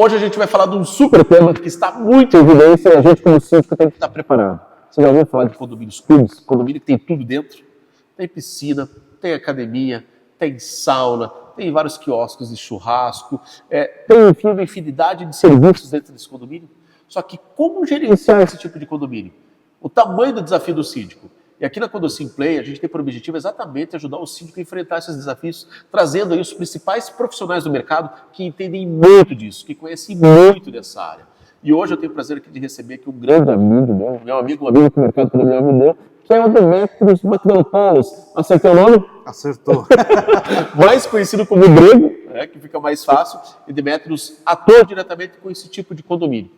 Hoje a gente vai falar de um super tema que está muito em evidência e a gente, como síndico, tem que estar preparado. Você já ouviu falar de condomínios clubes? Condomínio que tem tudo dentro. Tem piscina, tem academia, tem sauna, tem vários quiosques de churrasco, tem, enfim, uma infinidade de serviços dentro desse condomínio. Só que como gerenciar esse tipo de condomínio? O tamanho do desafio do síndico. E aqui na Condosim Play, a gente tem por objetivo exatamente ajudar o síndico a enfrentar esses desafios, trazendo aí os principais profissionais do mercado que entendem muito disso, que conhecem muito dessa área. E hoje eu tenho o prazer aqui de receber aqui um grande amigo meu amigo que o mercado condominial me deu, que é o Demetrios Matriampoulos. Acertou o nome? Acertou. Mais conhecido como Grego, que fica mais fácil, e Demetrios atua diretamente com esse tipo de condomínio.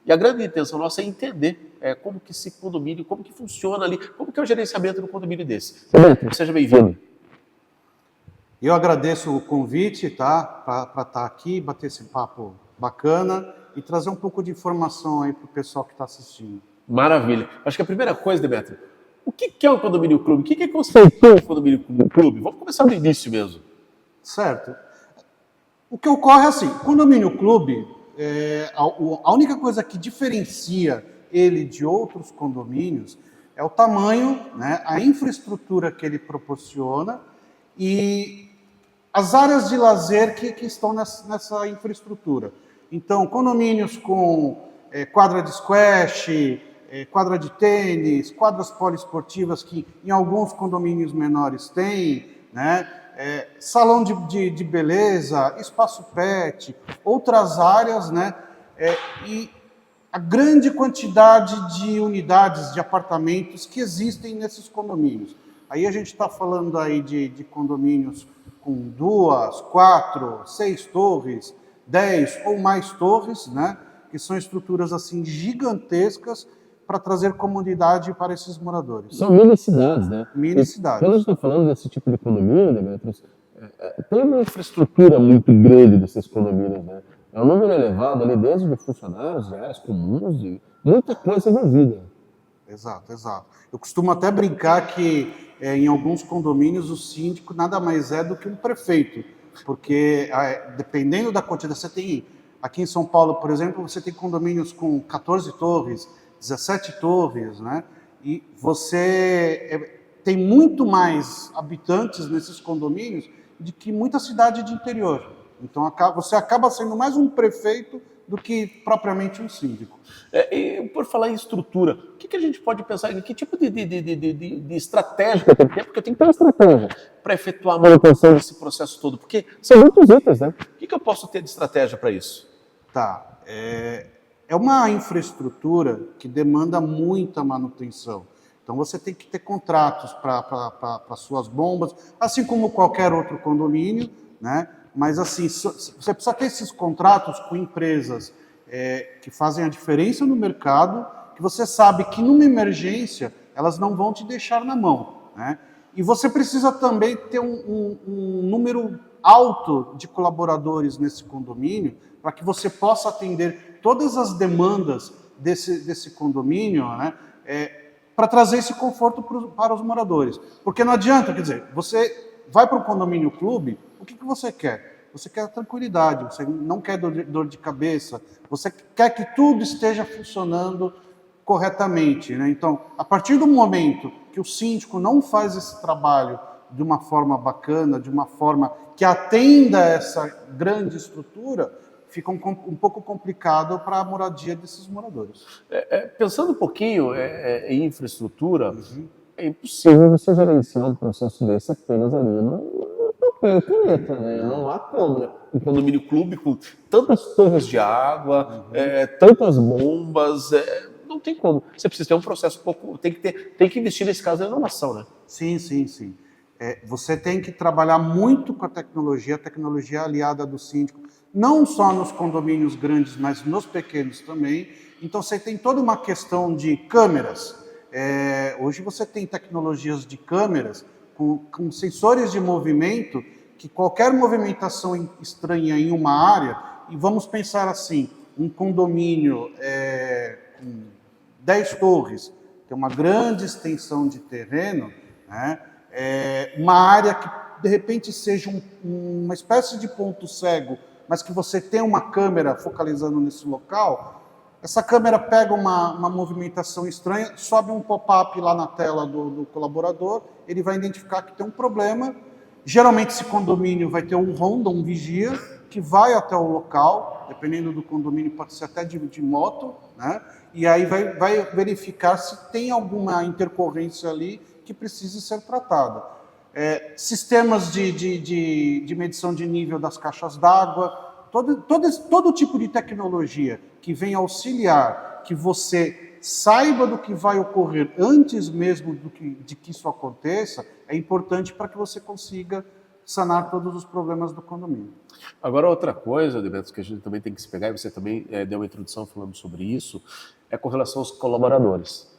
E a grande intenção nossa é entender como que esse condomínio, como que funciona ali, como que é o gerenciamento do condomínio desse. Demetrios, seja bem-vindo. Eu agradeço o convite, tá? Para estar aqui, bater esse papo bacana e trazer um pouco de informação aí para o pessoal que está assistindo. Maravilha. Acho que a primeira coisa, Demetrios, o que é um condomínio clube? O que é conceitou um condomínio clube? Vamos começar do início mesmo. Certo. O que ocorre é assim, condomínio clube, a única coisa que diferencia ele de outros condomínios é o tamanho, né, a infraestrutura que ele proporciona e as áreas de lazer que estão nessa infraestrutura. Então, condomínios com quadra de squash, quadra de tênis, quadras poliesportivas que em alguns condomínios menores tem, né? Salão de beleza, espaço pet, outras áreas, né? E a grande quantidade de unidades de apartamentos que existem nesses condomínios. Aí a gente está falando aí de condomínios com 2, 4, 6 torres, 10 ou mais torres, né? Que são estruturas assim gigantescas para trazer comodidade para esses moradores. São mini-cidades, né? Mini-cidades. Quando a gente está falando desse tipo de condomínio, Demetrios, tem uma infraestrutura muito grande desses condomínios, né? É um número elevado ali, desde de funcionários, de áreas comuns, e muita coisa envolvida. Exato, exato. Eu costumo até brincar que em alguns condomínios o síndico nada mais é do que um prefeito, porque dependendo da quantidade, você tem, aqui em São Paulo, por exemplo, você tem condomínios com 14 torres, 17 torres, né? E você tem muito mais habitantes nesses condomínios do que muita cidade de interior. Então você acaba sendo mais um prefeito do que propriamente um síndico. E por falar em estrutura, o que a gente pode pensar? Que tipo de estratégia que eu tenho que ter? Porque eu tenho que ter uma estratégia para efetuar a manutenção desse processo todo. Porque são muitos itens, né? O que eu posso ter de estratégia para isso? Tá. É uma infraestrutura que demanda muita manutenção. Então você tem que ter contratos para suas bombas, assim como qualquer outro condomínio, né? Mas assim, você precisa ter esses contratos com empresas que fazem a diferença no mercado, que você sabe que numa emergência elas não vão te deixar na mão, né? E você precisa também ter um número alto de colaboradores nesse condomínio para que você possa atender todas as demandas desse condomínio, né? Para trazer esse conforto para os moradores. Porque não adianta, quer dizer, você vai para um condomínio clube, o que você quer? Você quer tranquilidade, você não quer dor de cabeça, você quer que tudo esteja funcionando corretamente, né? Então, a partir do momento que o síndico não faz esse trabalho de uma forma bacana, de uma forma que atenda essa grande estrutura, fica um pouco complicado para a moradia desses moradores. Pensando um pouquinho em infraestrutura, é impossível você gerenciar um processo desse apenas ali no papel e caneta, né? Não há como, né? Um condomínio clube com tantas torres de água, tantas bombas, não tem como. Você precisa ter um processo um pouco, tem que investir nesse caso em inovação, né? Sim, sim, sim. Você tem que trabalhar muito com a tecnologia aliada do síndico, não só nos condomínios grandes, mas nos pequenos também. Então você tem toda uma questão de câmeras. Hoje você tem tecnologias de câmeras com sensores de movimento, que qualquer movimentação estranha em uma área, e vamos pensar assim, um condomínio com 10 torres, tem uma grande extensão de terreno, né? Uma área que de repente seja uma espécie de ponto cego, mas que você tem uma câmera focalizando nesse local, essa câmera pega uma movimentação estranha, sobe um pop-up lá na tela do colaborador, ele vai identificar que tem um problema. Geralmente esse condomínio vai ter um ronda, um vigia, que vai até o local, dependendo do condomínio, pode ser até de moto, né? E aí vai verificar se tem alguma intercorrência ali que precise ser tratada. Sistemas de medição de nível das caixas d'água, todo tipo de tecnologia que vem auxiliar que você saiba do que vai ocorrer antes mesmo de que isso aconteça, é importante para que você consiga sanar todos os problemas do condomínio. Agora, outra coisa, Demetrios, que a gente também tem que se pegar, e você também deu uma introdução falando sobre isso, é com relação aos colaboradores.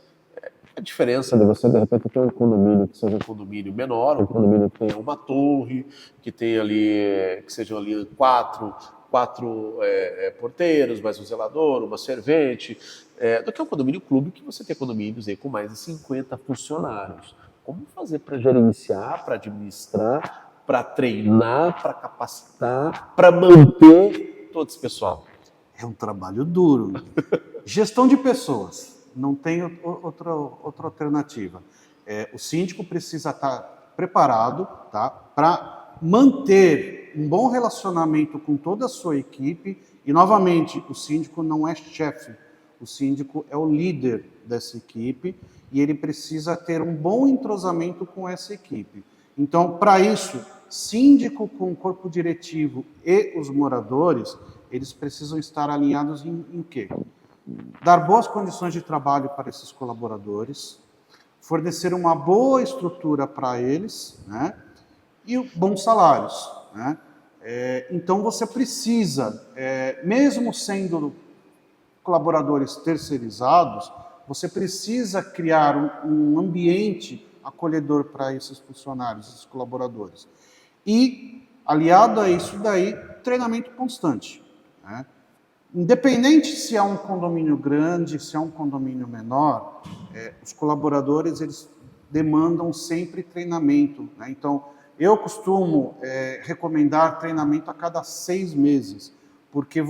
A diferença de você, de repente, ter um condomínio que seja um condomínio menor, um condomínio que tenha uma torre, que tenha ali, que sejam ali quatro porteiros, mais um zelador, uma servente, do que um condomínio clube, que você tem condomínios aí com mais de 50 funcionários. Como fazer para gerenciar, para administrar, para treinar, para capacitar, para manter todo esse pessoal? É um trabalho duro. Gestão de pessoas, não tem outra alternativa. O síndico precisa estar preparado, tá, para manter um bom relacionamento com toda a sua equipe. E, novamente, o síndico não é chefe, o síndico é o líder dessa equipe e ele precisa ter um bom entrosamento com essa equipe. Então, para isso, síndico com o corpo diretivo e os moradores, eles precisam estar alinhados em quê? Dar boas condições de trabalho para esses colaboradores, fornecer uma boa estrutura para eles, né? E bons salários, né? Então, você precisa, mesmo sendo colaboradores terceirizados, você precisa criar um ambiente acolhedor para esses funcionários, esses colaboradores. E, aliado a isso daí, treinamento constante, né? Independente se é um condomínio grande, se é um condomínio menor, os colaboradores eles demandam sempre treinamento, né? Então, eu costumo recomendar treinamento a cada 6 meses, porque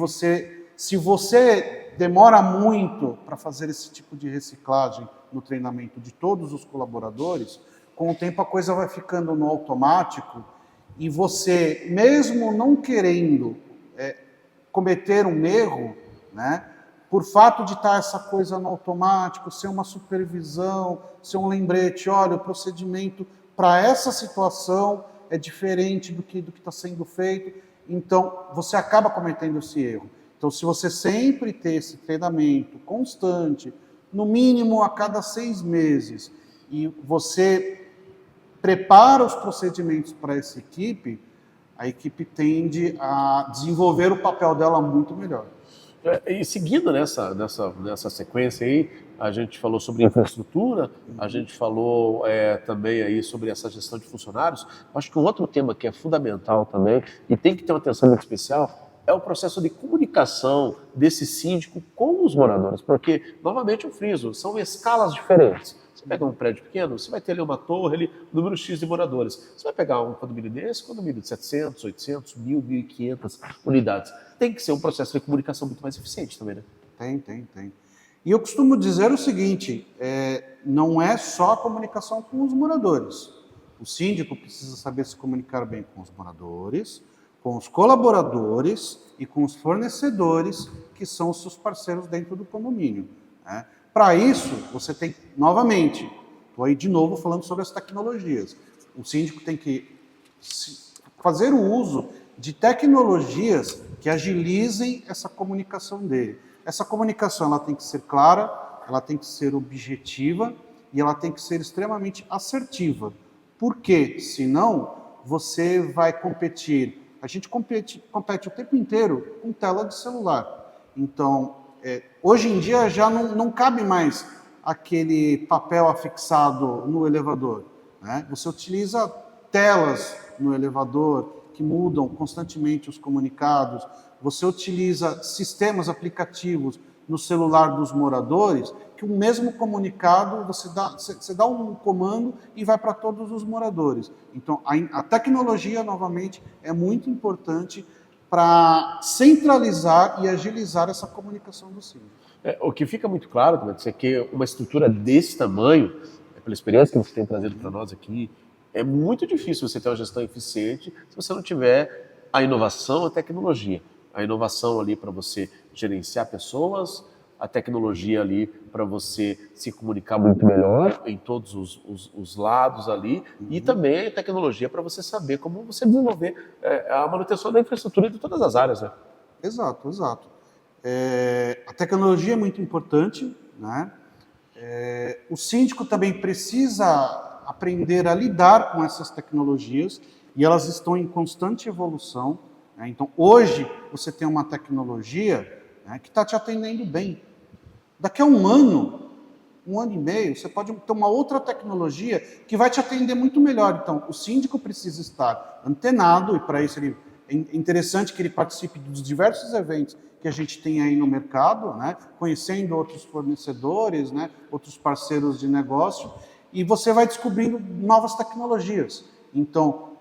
se você demora muito para fazer esse tipo de reciclagem no treinamento de todos os colaboradores, com o tempo a coisa vai ficando no automático e você, mesmo não querendo cometer um erro, né, por fato de estar essa coisa no automático, ser uma supervisão, ser um lembrete, olha, o procedimento para essa situação é diferente do que está sendo feito, então você acaba cometendo esse erro. Então, se você sempre ter esse treinamento constante, no mínimo a cada 6 meses, e você prepara os procedimentos para essa equipe, a equipe tende a desenvolver o papel dela muito melhor. E seguindo nessa sequência aí, a gente falou sobre infraestrutura, a gente falou também aí sobre essa gestão de funcionários. Acho que um outro tema que é fundamental também, e tem que ter uma atenção muito especial, é o processo de comunicação desse síndico com os moradores, porque, novamente eu friso, são escalas diferentes. Você pega um prédio pequeno, você vai ter ali uma torre, ali, número X de moradores. Você vai pegar um condomínio desse, condomínio de 700, 800, 1.000, 1.500 unidades. Tem que ser um processo de comunicação muito mais eficiente também, né? Tem. E eu costumo dizer o seguinte, não é só a comunicação com os moradores. O síndico precisa saber se comunicar bem com os moradores, com os colaboradores e com os fornecedores, que são os seus parceiros dentro do condomínio, né? Para isso, você tem, novamente, estou aí de novo falando sobre as tecnologias. O síndico tem que fazer o uso de tecnologias que agilizem essa comunicação dele. Essa comunicação ela tem que ser clara, ela tem que ser objetiva e ela tem que ser extremamente assertiva. Porque, senão, você vai competir. A gente compete o tempo inteiro com tela de celular. Então, hoje em dia já não cabe mais aquele papel afixado no elevador, né? Você utiliza telas no elevador que mudam constantemente os comunicados, você utiliza sistemas aplicativos no celular dos moradores, que o mesmo comunicado, você dá um comando e vai para todos os moradores. Então, a tecnologia, novamente, é muito importante para centralizar e agilizar essa comunicação do síndico. O que fica muito claro, é que uma estrutura desse tamanho, pela experiência que você tem trazido para nós aqui, é muito difícil você ter uma gestão eficiente se você não tiver a inovação, a tecnologia. A inovação ali para você gerenciar pessoas, a tecnologia ali para você se comunicar muito melhor em todos os lados ali, e também a tecnologia para você saber como você desenvolver a manutenção da infraestrutura de todas as áreas, né? Exato, exato. A tecnologia é muito importante, né? O síndico também precisa aprender a lidar com essas tecnologias e elas estão em constante evolução, né? Então, hoje, você tem uma tecnologia, né, que está te atendendo bem. Daqui a um ano e meio, você pode ter uma outra tecnologia que vai te atender muito melhor. Então, o síndico precisa estar antenado, e para isso é interessante que ele participe dos diversos eventos que a gente tem aí no mercado, né? Conhecendo outros fornecedores, né? Outros parceiros de negócio, e você vai descobrindo novas tecnologias. Então,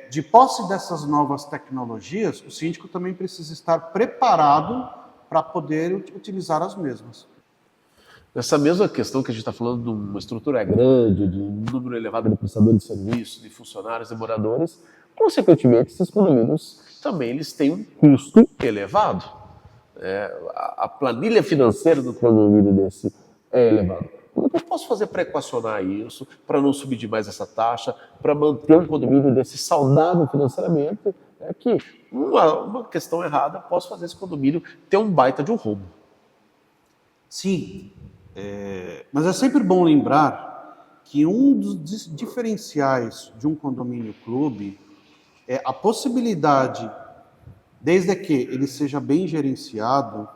de posse dessas novas tecnologias, o síndico também precisa estar preparado para poder utilizar as mesmas. Nessa mesma questão que a gente está falando de uma estrutura grande, de um número elevado de prestadores de serviços, de funcionários e moradores, consequentemente, esses condomínios também eles têm um custo elevado. A planilha financeira do condomínio desse é elevada. Como que eu posso fazer para equacionar isso, para não subir demais essa taxa, para manter um condomínio desse saudável financeiramente? É que uma questão errada posso fazer esse condomínio ter um baita de um rombo. Sim, mas é sempre bom lembrar que um dos diferenciais de um condomínio clube é a possibilidade, desde que ele seja bem gerenciado,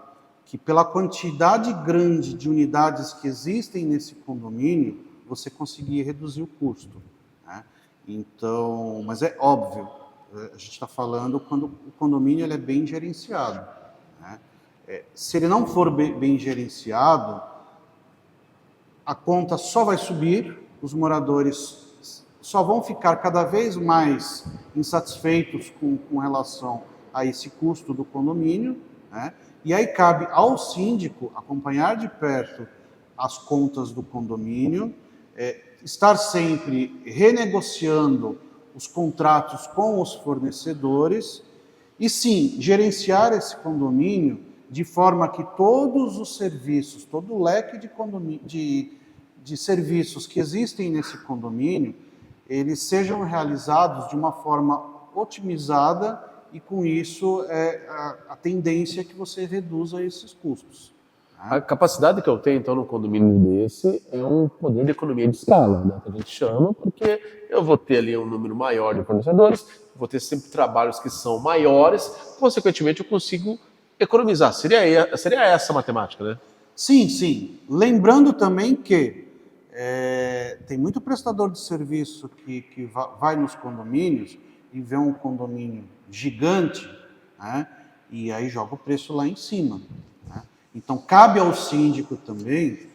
que pela quantidade grande de unidades que existem nesse condomínio, você conseguir reduzir o custo, né? Então, mas é óbvio, a gente está falando quando o condomínio ele é bem gerenciado, né? Se ele não for bem gerenciado, a conta só vai subir, os moradores só vão ficar cada vez mais insatisfeitos com relação a esse custo do condomínio, né? E aí cabe ao síndico acompanhar de perto as contas do condomínio, estar sempre renegociando os contratos com os fornecedores e sim, gerenciar esse condomínio de forma que todos os serviços, todo o leque de serviços que existem nesse condomínio, eles sejam realizados de uma forma otimizada e com isso a tendência é que você reduza esses custos. A capacidade que eu tenho, então, no condomínio desse é um poder de economia de escala, né, que a gente chama, porque eu vou ter ali um número maior de fornecedores, vou ter sempre trabalhos que são maiores, consequentemente eu consigo economizar. Seria essa a matemática, né? Sim, sim. Lembrando também que tem muito prestador de serviço que vai nos condomínios e vê um condomínio gigante, né, e aí joga o preço lá em cima, né? Então, cabe ao síndico também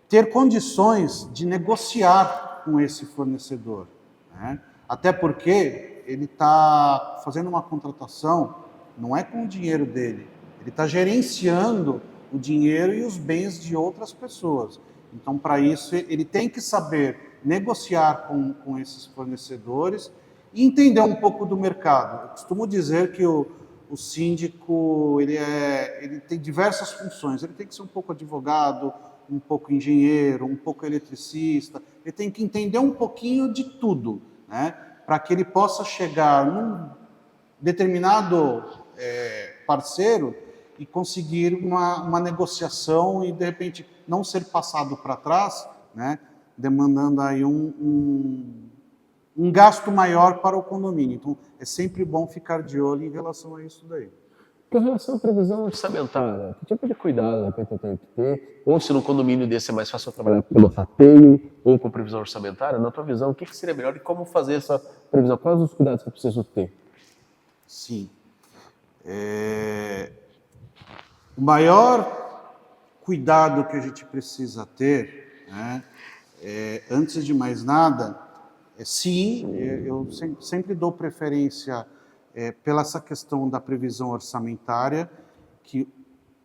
ter condições de negociar com esse fornecedor, né? Até porque ele está fazendo uma contratação, não é com o dinheiro dele, ele está gerenciando o dinheiro e os bens de outras pessoas. Então, para isso, ele tem que saber negociar com esses fornecedores e entender um pouco do mercado. Eu costumo dizer que o síndico ele tem diversas funções. Ele tem que ser um pouco advogado, um pouco engenheiro, um pouco eletricista. Ele tem que entender um pouquinho de tudo, né, para que ele possa chegar num determinado parceiro e conseguir uma negociação e, de repente, não ser passado para trás, né, demandando aí um gasto maior para o condomínio. Então, é sempre bom ficar de olho em relação a isso daí. Com relação à previsão orçamentária, que tipo de cuidado de repente eu tenho que ter? Ou se no condomínio desse é mais fácil eu trabalhar pelo rateio ou com previsão orçamentária, na tua visão, o que seria melhor e como fazer essa previsão? Quais os cuidados que eu preciso ter? Sim. O maior cuidado que a gente precisa ter, né, antes de mais nada, sim, eu sempre dou preferência pela essa questão da previsão orçamentária, que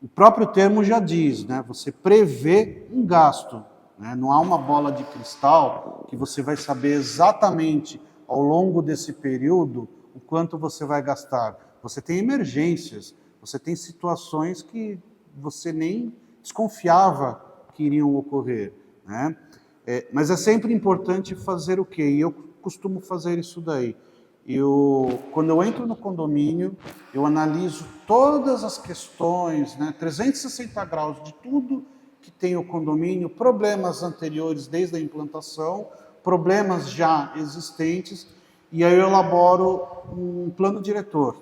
o próprio termo já diz, né? Você prevê um gasto, né? Não há uma bola de cristal que você vai saber exatamente ao longo desse período o quanto você vai gastar. Você tem emergências, você tem situações que você nem desconfiava que iriam ocorrer, né? Mas é sempre importante fazer o quê? E eu costumo fazer isso daí. Quando eu entro no condomínio, eu analiso todas as questões, né, 360 graus de tudo que tem o condomínio, problemas anteriores desde a implantação, problemas já existentes, e aí eu elaboro um plano diretor.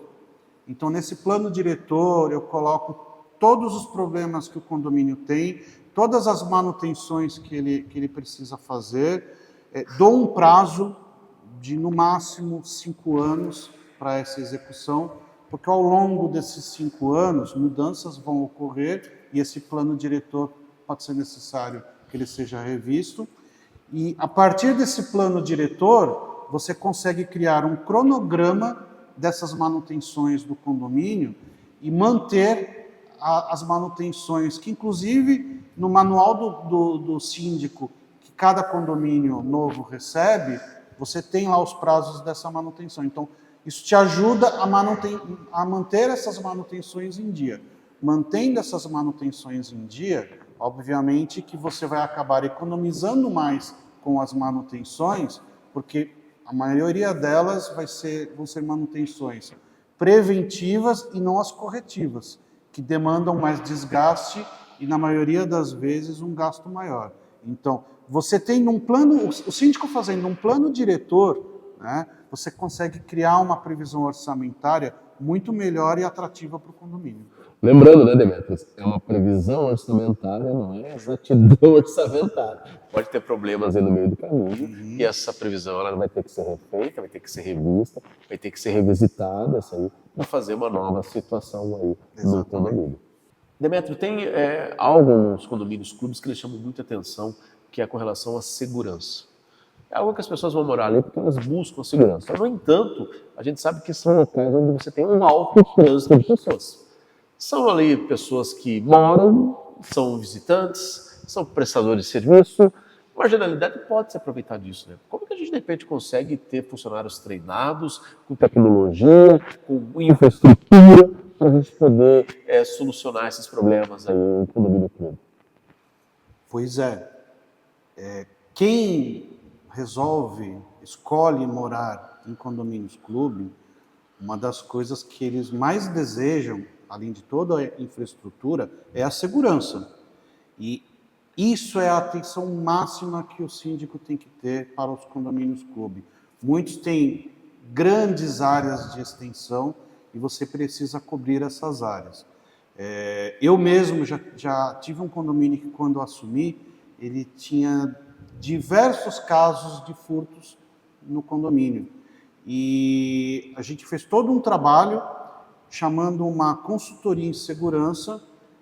Então, nesse plano diretor, eu coloco todos os problemas que o condomínio tem, todas as manutenções que ele precisa fazer, dou um prazo de, no máximo, 5 anos para essa execução, porque ao longo desses 5 anos, mudanças vão ocorrer e esse plano diretor pode ser necessário que ele seja revisto. E, a partir desse plano diretor, você consegue criar um cronograma dessas manutenções do condomínio e manter as manutenções, que inclusive no manual do síndico, que cada condomínio novo recebe, você tem lá os prazos dessa manutenção. Então, isso te ajuda a manter essas manutenções em dia. Mantendo essas manutenções em dia, obviamente que você vai acabar economizando mais com as manutenções, porque a maioria delas vão ser manutenções preventivas e não as corretivas, que demandam mais desgaste e, na maioria das vezes, um gasto maior. Então, você tem um plano, o síndico fazendo um plano diretor, né, você consegue criar uma previsão orçamentária muito melhor e atrativa para o condomínio. Lembrando, né, Demetrios, é uma previsão orçamentária, não é exatidão orçamentária. Pode ter problemas aí no meio do caminho, e essa previsão ela vai ter que ser refeita, vai ter que ser revista, vai ter que ser revisitada para fazer uma nova situação aí no condomínio. Demetrio, tem algo nos condomínios clubes que eles chamam muita atenção, que é com relação à segurança. É algo que as pessoas vão morar ali porque elas buscam segurança. No entanto, a gente sabe que são locais onde você tem um alto trânsito de pessoas. São ali pessoas que moram, são visitantes, são prestadores de serviço. A marginalidade pode se aproveitar disso, né? Como que a gente, de repente, consegue ter funcionários treinados, com tecnologia, com infraestrutura, para a gente poder solucionar esses problemas aí no condomínio clube? Pois quem escolhe morar em condomínios clube, uma das coisas que eles mais desejam, além de toda a infraestrutura, é a segurança. E isso é a atenção máxima que o síndico tem que ter para os condomínios clube. Muitos têm grandes áreas de extensão e você precisa cobrir essas áreas. Eu mesmo já tive um condomínio que, quando assumi, ele tinha diversos casos de furtos no condomínio. E a gente fez todo um trabalho chamando uma consultoria em segurança,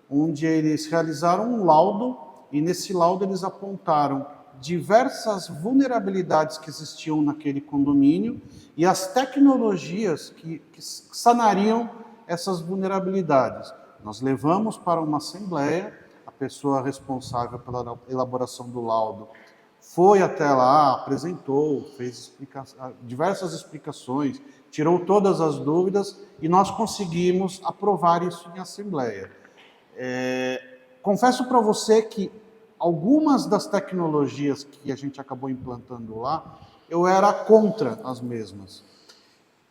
onde eles realizaram um laudo, e nesse laudo eles apontaram diversas vulnerabilidades que existiam naquele condomínio e as tecnologias que sanariam essas vulnerabilidades. Nós levamos para uma assembleia, a pessoa responsável pela elaboração do laudo foi até lá, apresentou, fez diversas explicações, tirou todas as dúvidas e nós conseguimos aprovar isso em assembleia. Confesso para você que algumas das tecnologias que a gente acabou implantando lá, eu era contra as mesmas.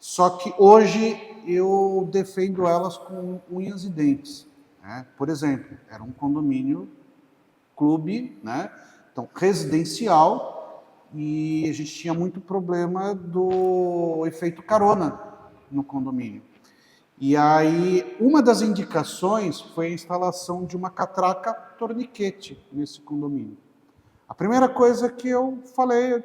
Só que hoje eu defendo elas com unhas e dentes, né? Por exemplo, era um condomínio clube, né? Então, residencial, e a gente tinha muito problema do efeito carona no condomínio. E aí, uma das indicações foi a instalação de uma catraca torniquete nesse condomínio. A primeira coisa que eu falei,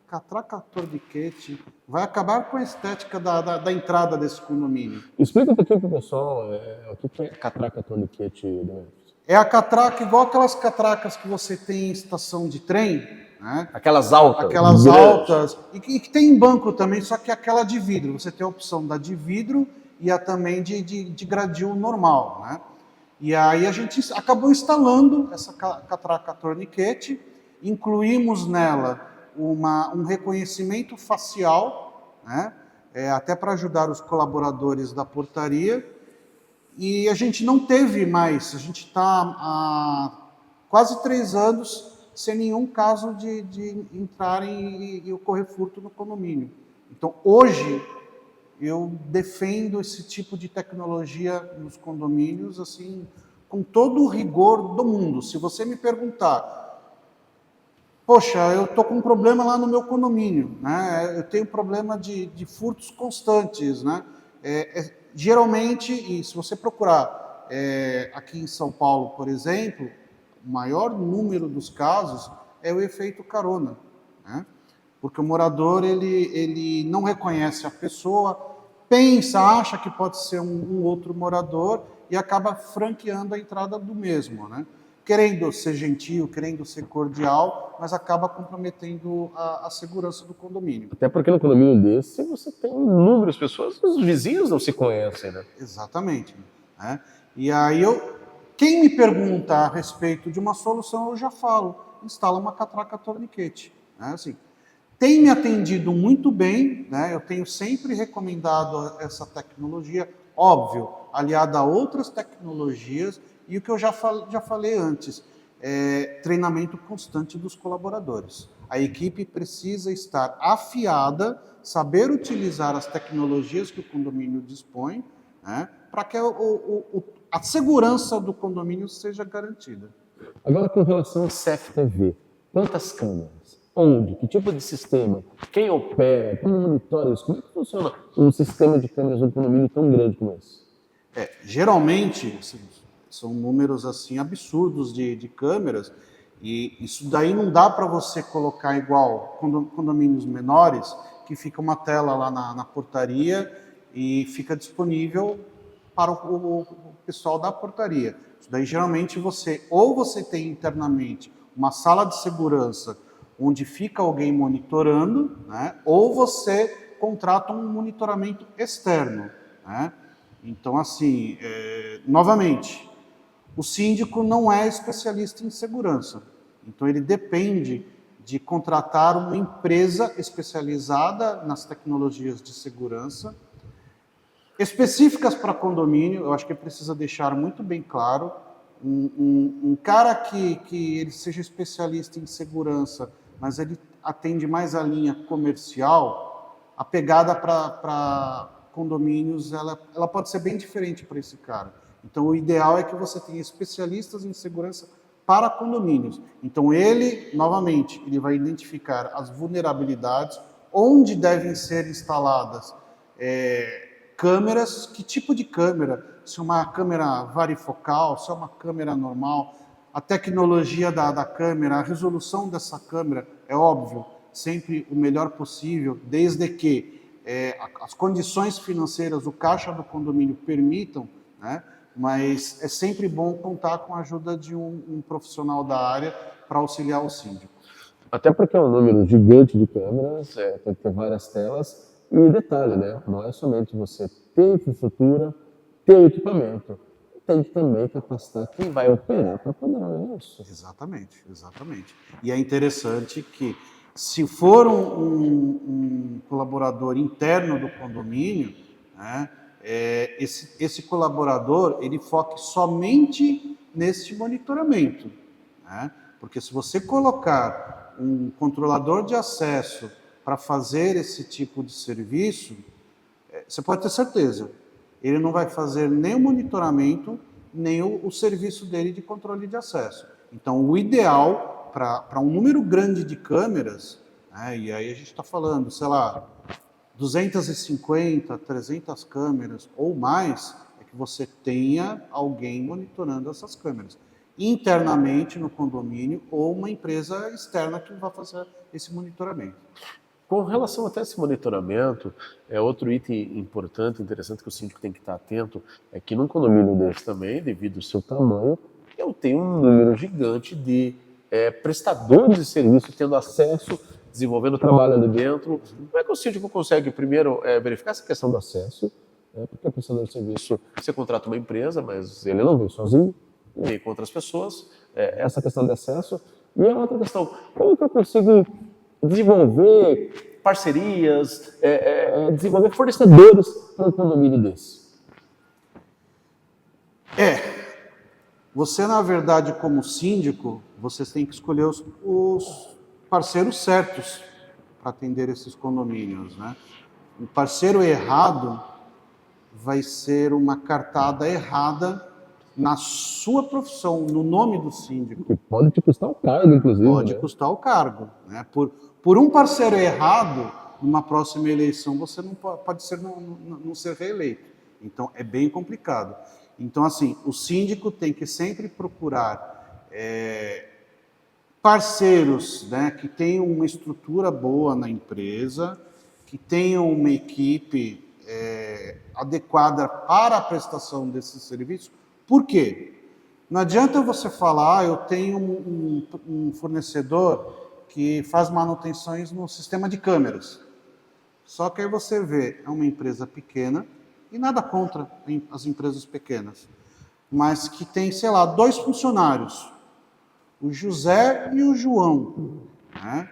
catraca torniquete vai acabar com a estética da entrada desse condomínio. Explica um pouquinho para o pessoal o que é catraca torniquete, Demetrios. É a catraca igual aquelas catracas que você tem em estação de trem, né? Aquelas altas. Aquelas grandes. altas, e que tem em banco também, só que aquela de vidro. Você tem a opção da de vidro e a também de gradil normal, né? E aí a gente acabou instalando essa catraca torniquete, incluímos nela um reconhecimento facial, né? Até para ajudar os colaboradores da portaria. E a gente não teve mais, a gente está há quase 3 anos sem nenhum caso de entrarem e ocorrer furto no condomínio. Então, hoje, eu defendo esse tipo de tecnologia nos condomínios, assim, com todo o rigor do mundo. Se você me perguntar, poxa, eu estou com um problema lá no meu condomínio, né? Eu tenho problema de furtos constantes, né? Geralmente, e se você procurar aqui em São Paulo, por exemplo, o maior número dos casos é o efeito carona, né? Porque o morador ele não reconhece a pessoa, pensa, acha que pode ser um outro morador e acaba franqueando a entrada do mesmo, né? Querendo ser gentil, querendo ser cordial, mas acaba comprometendo a segurança do condomínio. Até porque no condomínio desse você tem inúmeras pessoas, os vizinhos não se conhecem, né? Exatamente, né? E aí quem me pergunta a respeito de uma solução, eu já falo, instala uma catraca torniquete, né? Assim, tem me atendido muito bem, né? Eu tenho sempre recomendado essa tecnologia, óbvio, aliada a outras tecnologias, e o que eu já falei antes, treinamento constante dos colaboradores. A equipe precisa estar afiada, saber utilizar as tecnologias que o condomínio dispõe, né? Para que a segurança do condomínio seja garantida. Agora, com relação ao CFTV, quantas câmeras? Onde? Que tipo de sistema? Quem opera? Como monitora isso? Como é que funciona um sistema de câmeras num condomínio tão grande como esse? Geralmente, são números assim absurdos de câmeras, e isso daí não dá para você colocar igual condomínios menores, que fica uma tela lá na portaria e fica disponível para o pessoal da portaria. Isso daí geralmente você tem internamente uma sala de segurança onde fica alguém monitorando, né? Ou você contrata um monitoramento externo, né? Então, assim, novamente, o síndico não é especialista em segurança. Então, ele depende de contratar uma empresa especializada nas tecnologias de segurança, específicas para condomínio. Eu acho que precisa deixar muito bem claro. Um cara que ele seja especialista em segurança, mas ele atende mais a linha comercial, a pegada para condomínios, ela pode ser bem diferente para esse cara. Então, o ideal é que você tenha especialistas em segurança para condomínios. Então, novamente, ele vai identificar as vulnerabilidades, onde devem ser instaladas câmeras, que tipo de câmera, se é uma câmera varifocal, se é uma câmera normal, a tecnologia da câmera, a resolução dessa câmera, é óbvio, sempre o melhor possível, desde que as condições financeiras, o caixa do condomínio permitam, né? Mas é sempre bom contar com a ajuda de um profissional da área para auxiliar o síndico. Até porque é um número gigante de câmeras, tem que ter várias telas, e detalhe, né? Não é somente você ter infraestrutura, ter o equipamento, tem que também capacitar quem vai operar para poder isso. Exatamente, exatamente. E é interessante que, se for um colaborador interno do condomínio, né, esse colaborador ele foque somente nesse monitoramento, né? Porque se você colocar um controlador de acesso para fazer esse tipo de serviço, você pode ter certeza, ele não vai fazer nem o monitoramento, nem o serviço dele de controle de acesso. Então, o ideal para um número grande de câmeras, né, e aí a gente está falando, sei lá, 250, 300 câmeras ou mais, é que você tenha alguém monitorando essas câmeras internamente no condomínio ou uma empresa externa que vai fazer esse monitoramento. Com relação até a esse monitoramento, outro item importante, interessante que o síndico tem que estar atento, é que num condomínio desse também, devido ao seu tamanho, eu tenho um número gigante de prestadores de serviço tendo acesso, desenvolvendo trabalho ali dentro. Como é que o síndico consegue, primeiro, verificar essa questão do acesso? Porque o prestador de serviço, você contrata uma empresa, mas ele não vem sozinho, vem com outras pessoas. Essa questão de acesso. E a outra questão, como que eu consigo desenvolver parcerias, desenvolver fornecedores para um condomínio desse? Você, na verdade, como síndico, você tem que escolher os parceiros certos para atender esses condomínios, né? O parceiro errado vai ser uma cartada errada na sua profissão, no nome do síndico. Que pode te custar o cargo, inclusive. Pode custar o cargo, né? Por um parceiro errado, numa próxima eleição, você não pode não ser reeleito. Então, é bem complicado. Então, assim, o síndico tem que sempre procurar parceiros, né, que tenham uma estrutura boa na empresa, que tenham uma equipe adequada para a prestação desses serviços. Por quê? Não adianta você falar, eu tenho um fornecedor que faz manutenções no sistema de câmeras. Só que aí você vê, é uma empresa pequena, e nada contra as empresas pequenas, mas que tem, sei lá, 2 funcionários, o José e o João, né?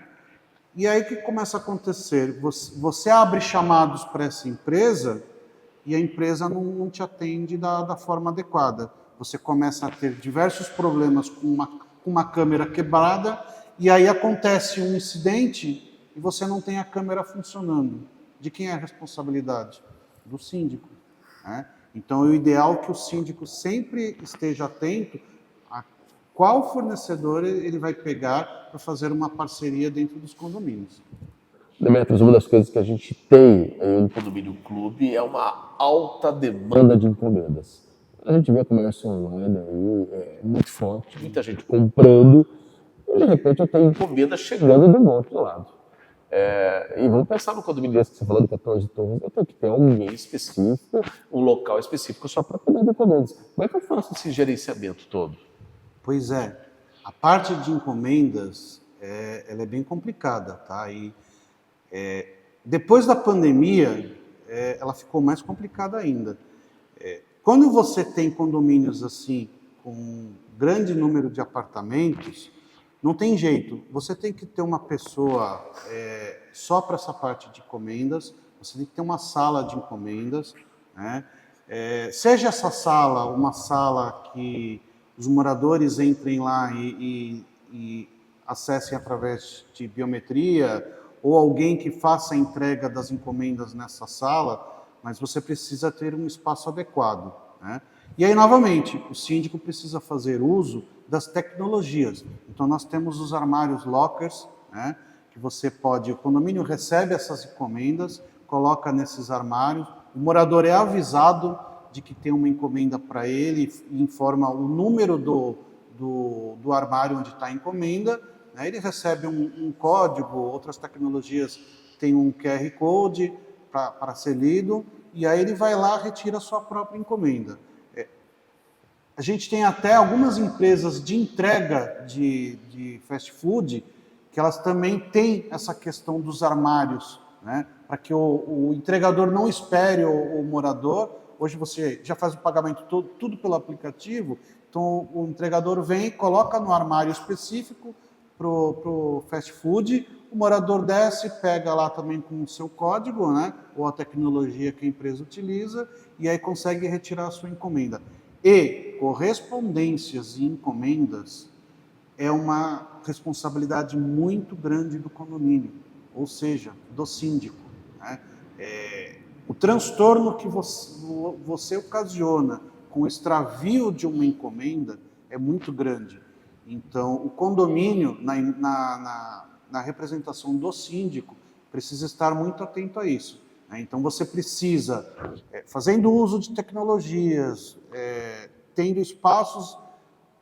E aí o que começa a acontecer? Você abre chamados para essa empresa e a empresa não te atende da forma adequada. Você começa a ter diversos problemas com uma câmera quebrada e aí acontece um incidente e você não tem a câmera funcionando. De quem é a responsabilidade? Do síndico, né? Então, é o ideal que o síndico sempre esteja atento a qual fornecedor ele vai pegar para fazer uma parceria dentro dos condomínios. Demetrios, uma das coisas que a gente tem no Condomínio Clube é uma alta demanda de encomendas. A gente vê o comércio online aí, muito forte, muita gente comprando, e de repente eu tenho encomenda chegando de um monte de lado. E vamos pensar no condomínio desse que você falou de 14 torres, eu tenho que ter alguém específico, um local específico só para cuidar de encomendas. Como é que eu faço esse gerenciamento todo? Pois é, a parte de encomendas ela é bem complicada, tá? E depois da pandemia, ela ficou mais complicada ainda. Quando você tem condomínios assim, com um grande número de apartamentos, não tem jeito, você tem que ter uma pessoa só para essa parte de encomendas, você tem que ter uma sala de encomendas, né? Seja essa sala uma sala que os moradores entrem lá e acessem através de biometria, ou alguém que faça a entrega das encomendas nessa sala, mas você precisa ter um espaço adequado, né? E aí, novamente, o síndico precisa fazer uso das tecnologias. Então, nós temos os armários lockers, né, que você pode... O condomínio recebe essas encomendas, coloca nesses armários, o morador é avisado de que tem uma encomenda para ele, e informa o número do armário onde está a encomenda, né, ele recebe um código, outras tecnologias têm um QR Code para ser lido, e aí ele vai lá e retira a sua própria encomenda. A gente tem até algumas empresas de entrega de fast food que elas também têm essa questão dos armários, né? Para que o entregador não espere o morador. Hoje você já faz o pagamento tudo pelo aplicativo, então o entregador vem, coloca no armário específico para o fast food, o morador desce, pega lá também com o seu código, né? Ou a tecnologia que a empresa utiliza, e aí consegue retirar a sua encomenda. E correspondências e encomendas é uma responsabilidade muito grande do condomínio, ou seja, do síndico, né? O transtorno que você ocasiona com o extravio de uma encomenda é muito grande. Então, o condomínio, na representação do síndico, precisa estar muito atento a isso, né? Então, você precisa, fazendo uso de tecnologias, tendo espaços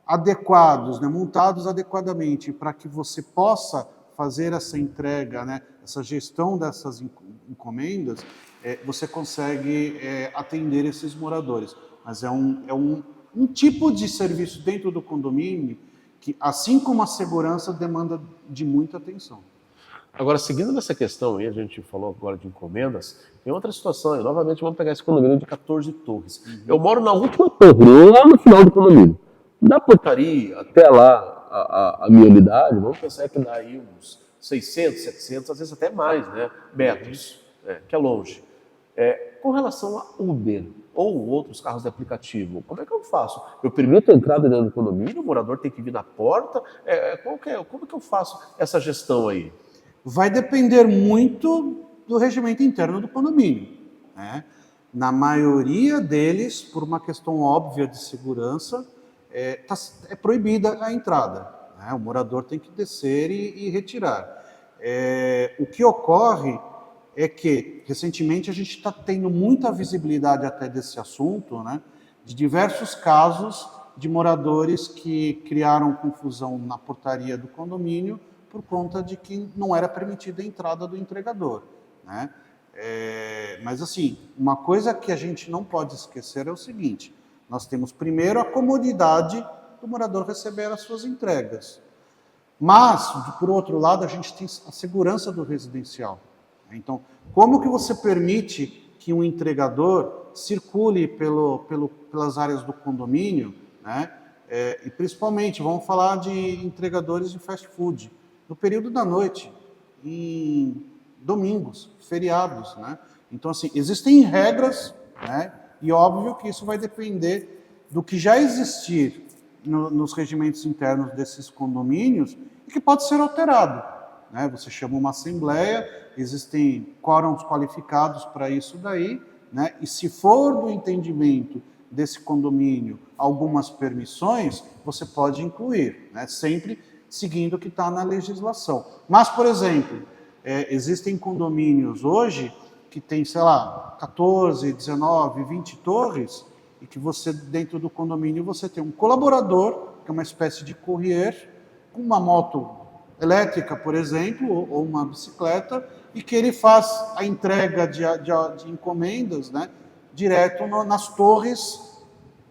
adequados, né, montados adequadamente, para que você possa fazer essa entrega, né, essa gestão dessas encomendas, você consegue atender esses moradores. Mas é um tipo de serviço dentro do condomínio que, assim como a segurança, demanda de muita atenção. Agora, seguindo nessa questão aí, a gente falou agora de encomendas, tem outra situação aí. Novamente, vamos pegar esse condomínio de 14 torres. Eu moro na última torre, lá no final do condomínio. Da portaria até lá, a minha unidade, vamos pensar que dá aí uns 600, 700, às vezes até mais, né, metros, que é longe. Com relação a Uber ou outros carros de aplicativo, como é que eu faço? Eu permito a entrada dentro do condomínio, o morador tem que vir na porta? Como que eu faço essa gestão aí? Vai depender muito do regimento interno do condomínio, né? Na maioria deles, por uma questão óbvia de segurança, é proibida a entrada, né? O morador tem que descer e retirar. O que ocorre é que, recentemente, a gente está tendo muita visibilidade até desse assunto, né? De diversos casos de moradores que criaram confusão na portaria do condomínio por conta de que não era permitida a entrada do entregador, né? Mas, assim, uma coisa que a gente não pode esquecer é o seguinte: nós temos, primeiro, a comodidade do morador receber as suas entregas. Mas, por outro lado, a gente tem a segurança do residencial. Então, como que você permite que um entregador circule pelas áreas do condomínio, né? E, principalmente, vamos falar de entregadores de fast food, no período da noite, em domingos, feriados, né? Então, assim, existem regras, né? E óbvio que isso vai depender do que já existir nos regimentos internos desses condomínios e que pode ser alterado, né? Você chama uma assembleia, existem quórums qualificados para isso daí, né? E se for do entendimento desse condomínio algumas permissões, você pode incluir, né? Sempre seguindo o que está na legislação. Mas, por exemplo, existem condomínios hoje que tem, sei lá, 14, 19, 20 torres, e que você, dentro do condomínio, você tem um colaborador, que é uma espécie de courier, com uma moto elétrica, por exemplo, ou uma bicicleta, e que ele faz a entrega de encomendas, né, direto nas torres,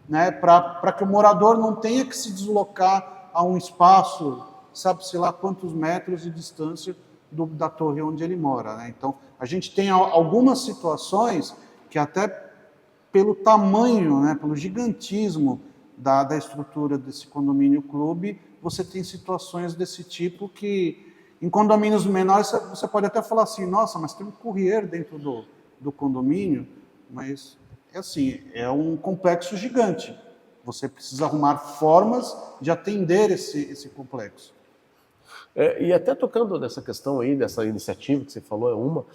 né, para que o morador não tenha que se deslocar a um espaço, sabe-se lá quantos metros de distância da torre onde ele mora, né? Então, a gente tem algumas situações que até pelo tamanho, né, pelo gigantismo da estrutura desse condomínio clube, você tem situações desse tipo que, em condomínios menores, você pode até falar assim: nossa, mas tem um courier dentro do condomínio, mas é assim, é um complexo gigante. Você precisa arrumar formas de atender esse complexo. E até tocando nessa questão aí, dessa iniciativa que você falou,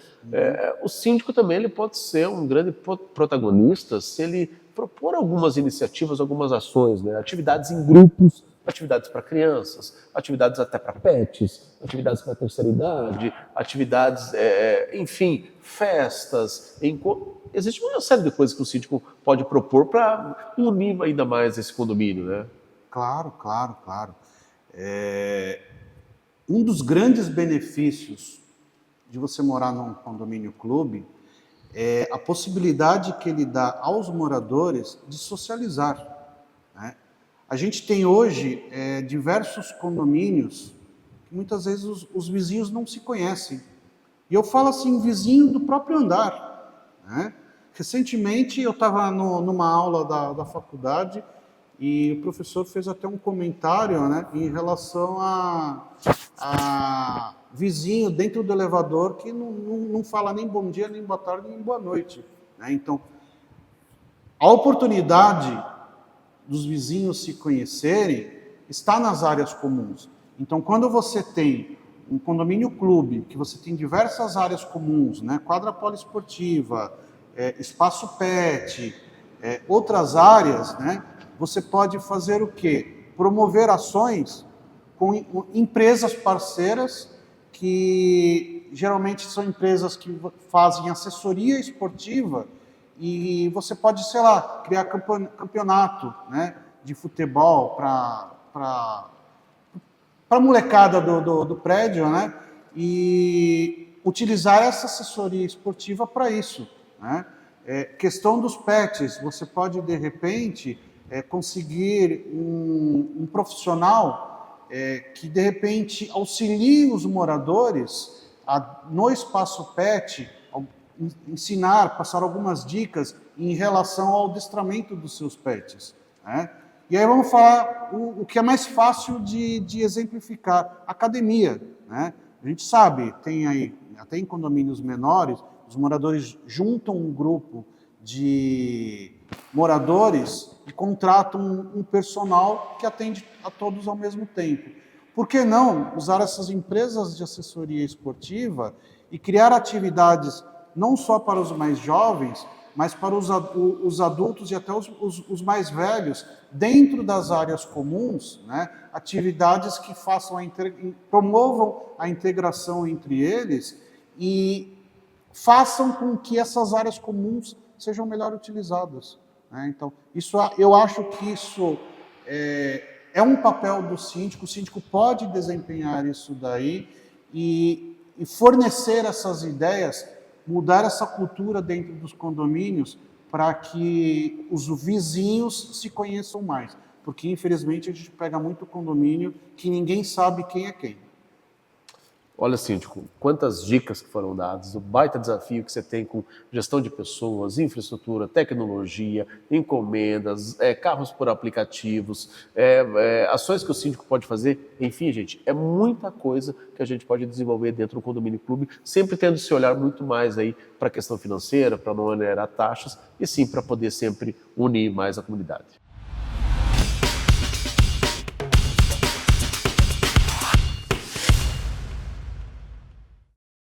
o síndico também ele pode ser um grande protagonista se ele propor algumas iniciativas, algumas ações, né? Atividades em grupos, atividades para crianças, atividades até para pets, atividades para a terceira idade, atividades, enfim, festas. Existe uma série de coisas que o síndico pode propor para unir ainda mais esse condomínio, né? Claro, claro, claro. Um dos grandes benefícios de você morar num condomínio clube é a possibilidade que ele dá aos moradores de socializar, né? A gente tem hoje diversos condomínios que muitas vezes os vizinhos não se conhecem. E eu falo assim, vizinho do próprio andar, né? Recentemente eu estava numa aula da faculdade e o professor fez até um comentário, né, em relação a vizinho dentro do elevador que não fala nem bom dia, nem boa tarde, nem boa noite, né? Então, a oportunidade dos vizinhos se conhecerem está nas áreas comuns. Então, quando você tem um condomínio clube, que você tem diversas áreas comuns, né, quadra poliesportiva, espaço pet, outras áreas, né, você pode fazer o quê? Promover ações com empresas parceiras, que geralmente são empresas que fazem assessoria esportiva, e você pode, sei lá, criar campeonato, né, de futebol para a molecada do prédio, né, e utilizar essa assessoria esportiva para isso, né? Questão dos pets, você pode, de repente, conseguir um profissional que de repente auxilie os moradores no espaço PET, ensinar, passar algumas dicas em relação ao adestramento dos seus pets, né? E aí vamos falar o que é mais fácil de exemplificar, academia, né? A gente sabe, tem aí, até em condomínios menores, os moradores juntam um grupo de moradores e contratam um personal que atende a todos ao mesmo tempo. Por que não usar essas empresas de assessoria esportiva e criar atividades não só para os mais jovens, mas para os adultos e até os mais velhos, dentro das áreas comuns, né? Atividades que promovam a integração entre eles e façam com que essas áreas comuns sejam melhor utilizadas, né? Então, eu acho que isso é um papel do síndico. O síndico pode desempenhar isso daí e fornecer essas ideias, mudar essa cultura dentro dos condomínios para que os vizinhos se conheçam mais. Porque, infelizmente, a gente pega muito condomínio que ninguém sabe quem é quem. Olha, síndico, quantas dicas que foram dadas, o baita desafio que você tem com gestão de pessoas, infraestrutura, tecnologia, encomendas, carros por aplicativos, ações que o síndico pode fazer. Enfim, gente, é muita coisa que a gente pode desenvolver dentro do condomínio clube, sempre tendo esse olhar muito mais aí para a questão financeira, para não onerar taxas, e sim para poder sempre unir mais a comunidade.